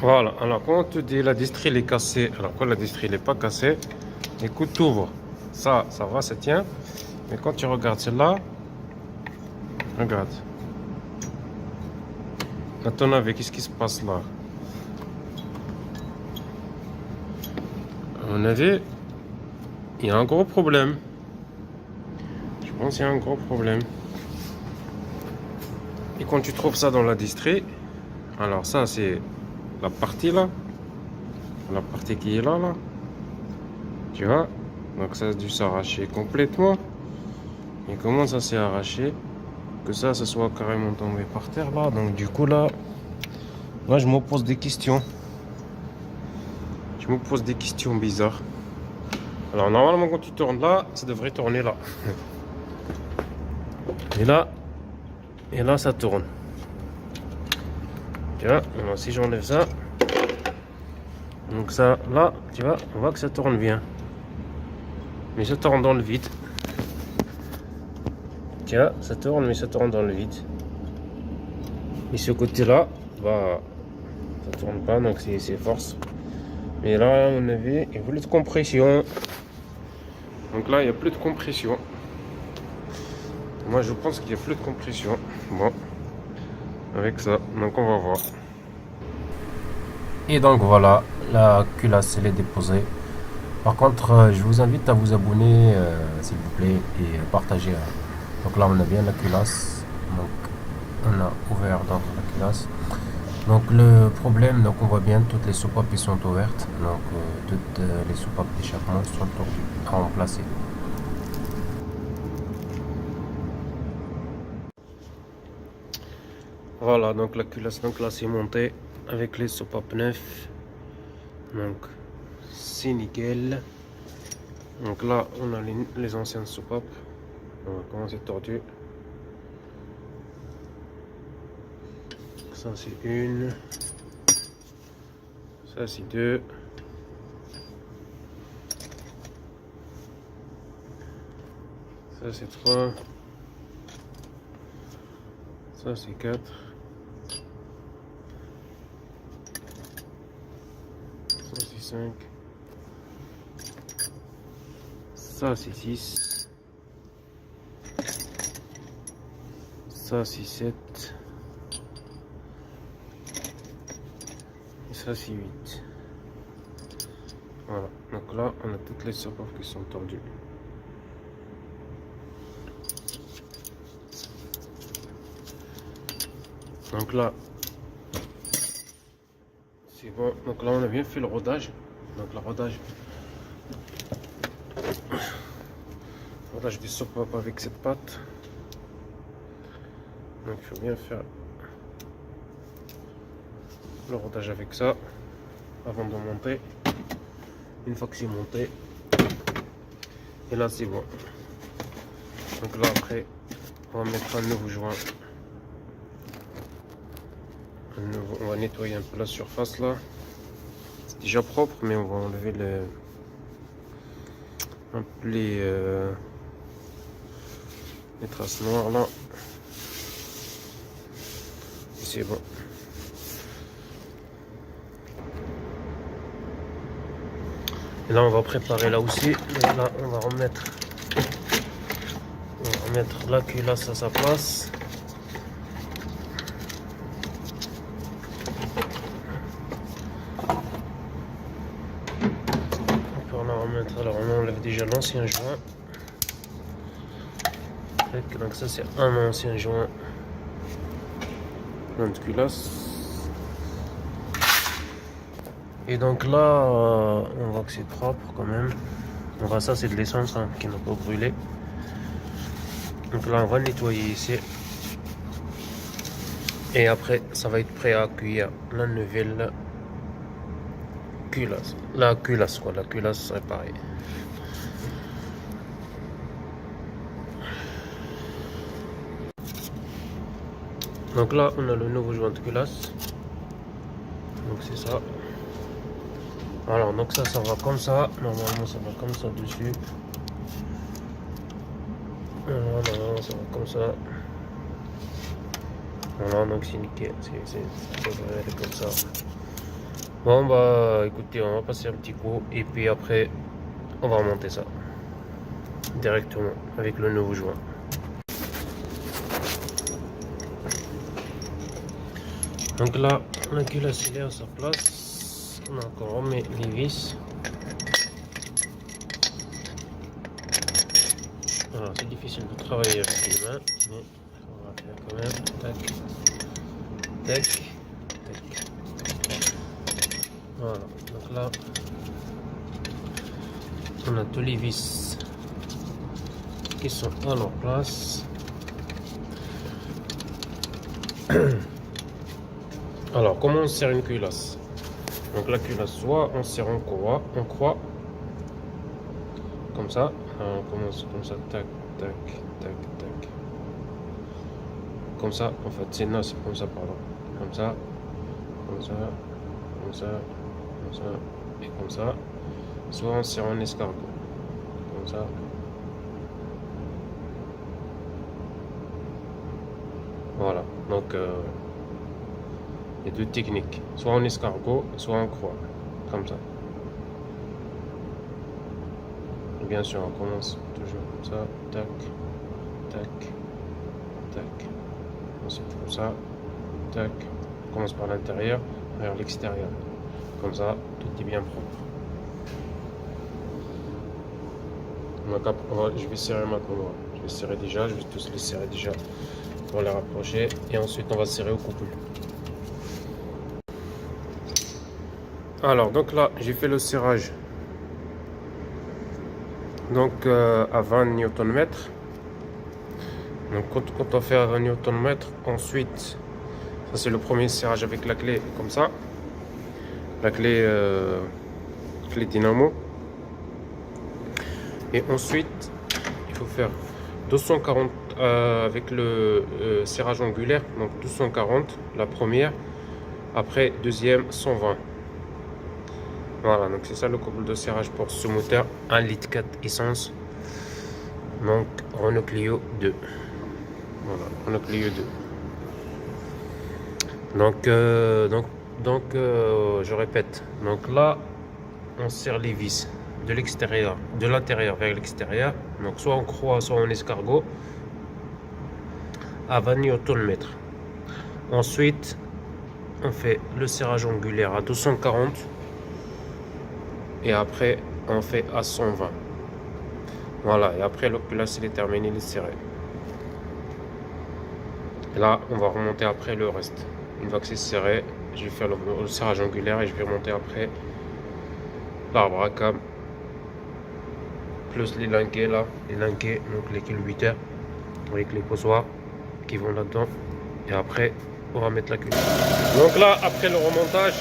Voilà, alors quand on te dit la distrie est cassée, alors quand la distrie n'est pas cassée, écoute, t'ouvres. Ça va, ça tient. Mais quand tu regardes celle-là, regarde. À ton avis, qu'est-ce qui se passe là? À mon avis, il y a un gros problème. Je pense qu'il y a un gros problème. Et quand tu trouves ça dans la distrie, alors ça c'est la partie là, la partie qui est là, tu vois, donc ça a dû s'arracher complètement. Et comment ça s'est arraché, que ça soit carrément tombé par terre là, donc du coup là je me pose des questions. Je me pose des questions bizarres. Alors normalement quand tu tournes là, ça devrait tourner là. Et là ça tourne. Tu vois, alors si j'enlève ça, donc ça là, tu vois, on voit que ça tourne bien. Mais ça tourne dans le vide. Tu vois, ça tourne, mais ça tourne dans le vide. Et ce côté-là, bah, ça tourne pas, donc c'est force. Mais là, à mon avis, il n'y a plus de compression. Donc là, il n'y a plus de compression. Moi, je pense qu'il n'y a plus de compression. Bon, avec ça, donc on va voir. Et donc voilà, la culasse, elle est déposée. Par contre, je vous invite à vous abonner, s'il vous plaît, et partager. Donc là, on a bien la culasse. Donc, on a ouvert donc la culasse. Donc le problème, donc on voit bien toutes les soupapes qui sont ouvertes. Donc toutes les soupapes d'échappement sont tordues à remplacer. Voilà, donc la culasse, donc là c'est monté avec les soupapes neufs. Donc c'est nickel. Donc là on a les anciennes soupapes. On va commencer tordu. Ça c'est une. Ça c'est deux. Ça c'est trois. Ça c'est quatre. Ça c'est cinq. Ça c'est six. Ça c'est sept. Et ça c'est 8. Voilà, donc là on a toutes les soupapes qui sont tordues. Donc là c'est bon, donc là on a bien fait le rodage. Donc le rodage des soupapes avec cette pâte. Donc il faut bien faire le rodage avec ça avant de monter. Une fois que c'est monté, et là c'est bon. Donc là après on va mettre un nouveau joint. On va nettoyer un peu la surface là. C'est déjà propre, mais on va enlever un peu les traces noires là. C'est bon. Et là on va préparer là aussi. Donc là on va remettre la culasse à sa place. Alors on enlève déjà l'ancien joint. Donc ça c'est un ancien joint de culasse. Et donc là on voit que c'est propre quand même. On voit ça c'est de l'essence qui n'a pas brûlé. Donc là on va nettoyer ici. Et après ça va être prêt à accueillir la nouvelle culasse. La culasse quoi, la culasse réparée. Donc là on a le nouveau joint de culasse. Donc c'est ça. Alors donc ça va comme ça. Normalement ça va comme ça dessus. Voilà, ça va comme ça. Voilà, donc c'est nickel. Ça devrait aller comme ça. Bon bah écoutez, on va passer un petit coup et puis après on va remonter ça directement avec le nouveau joint. Donc là, la culasse est à sa place. On a encore remis les vis. Alors c'est difficile de travailler avec les mains, mais on va faire quand même. Tac, tac, tac. Voilà, donc là, on a tous les vis qui sont à leur place. Alors, comment on serre une culasse? Donc la culasse, soit on serre en croix, comme ça. Alors, on commence comme ça, tac, tac, tac, tac. Comme ça, en fait, c'est comme ça, pardon. Comme ça, comme ça, comme ça, comme ça, et comme ça. Soit on serre en escargot, comme ça. Voilà, donc il y a deux techniques, soit en escargot, soit en croix, comme ça. Et bien sûr, on commence toujours comme ça, tac, tac, tac. Ensuite comme ça, tac. On commence par l'intérieur, vers l'extérieur. Comme ça, tout est bien propre. Donc, je vais serrer maintenant. Je vais serrer déjà, je vais tous les serrer déjà pour les rapprocher. Et ensuite, on va serrer au couple. Alors, donc là, j'ai fait le serrage. Donc, à 20 Nm. Donc, quand on fait à 20 Nm, ensuite, ça c'est le premier serrage avec la clé, comme ça. La clé, clé dynamo. Et ensuite, il faut faire 240 avec le serrage angulaire, donc 240 la première, après deuxième 120. Voilà, donc c'est ça le couple de serrage pour ce moteur 1,4 litre essence. Donc Renault Clio 2. Voilà, Renault Clio 2. Donc je répète. Donc là, on serre les vis de l'extérieur, de l'intérieur vers l'extérieur. Donc soit en croix, soit en escargot à 20 Nm. Ensuite, on fait le serrage angulaire à 240 et après on fait à 120. Voilà, et après le culasse il est terminé, il est serré. Et là, on va remonter après le reste. Une fois que c'est serré, je vais faire le serrage angulaire et je vais remonter après l'arbre à cam. Plus les linquets là, les linquets, donc les culbuteurs avec les posoirs qui vont là-dedans. Et après, on va mettre la culasse. Donc là, après le remontage,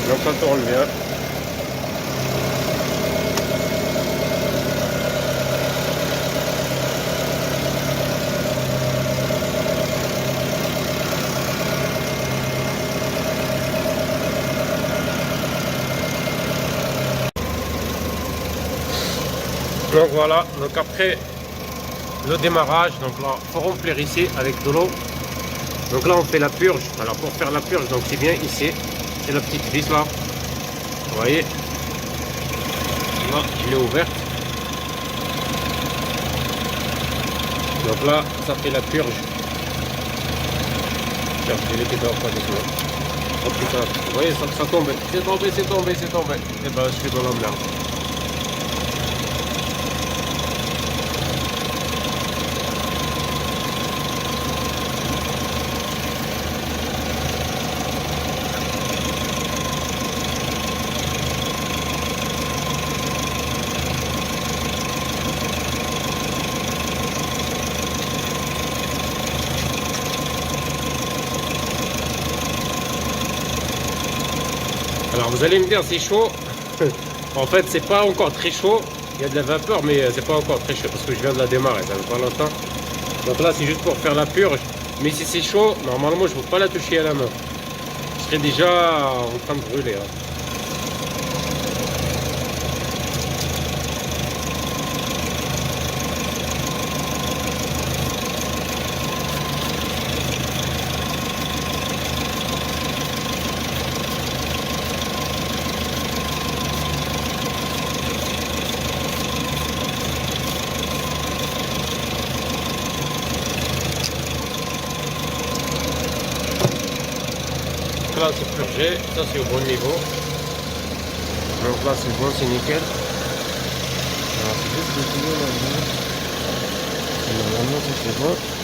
donc ça tourne bien. Donc voilà, donc après le démarrage, donc là, il faut remplir ici avec de l'eau. Donc là, on fait la purge. Alors pour faire la purge, donc c'est bien ici, c'est la petite vis là. Vous voyez, là, elle est ouverte. Donc là, ça fait la purge. Tiens, je l'ai pas doucement. Oh putain, vous voyez, ça tombe. C'est tombé, c'est tombé, c'est tombé. Et ben, je suis dans la merde. Alors vous allez me dire c'est chaud. En fait c'est pas encore très chaud. Il y a de la vapeur mais c'est pas encore très chaud parce que je viens de la démarrer, ça fait pas longtemps. Donc là c'est juste pour faire la purge. Mais si c'est chaud, normalement je ne peux pas la toucher à la main. Je serais déjà en train de brûler. Hein. là c'est purgé, ça c'est au bon niveau. Donc là c'est bon, c'est nickel. Alors, c'est juste le tuyau là. Normalement c'est bon.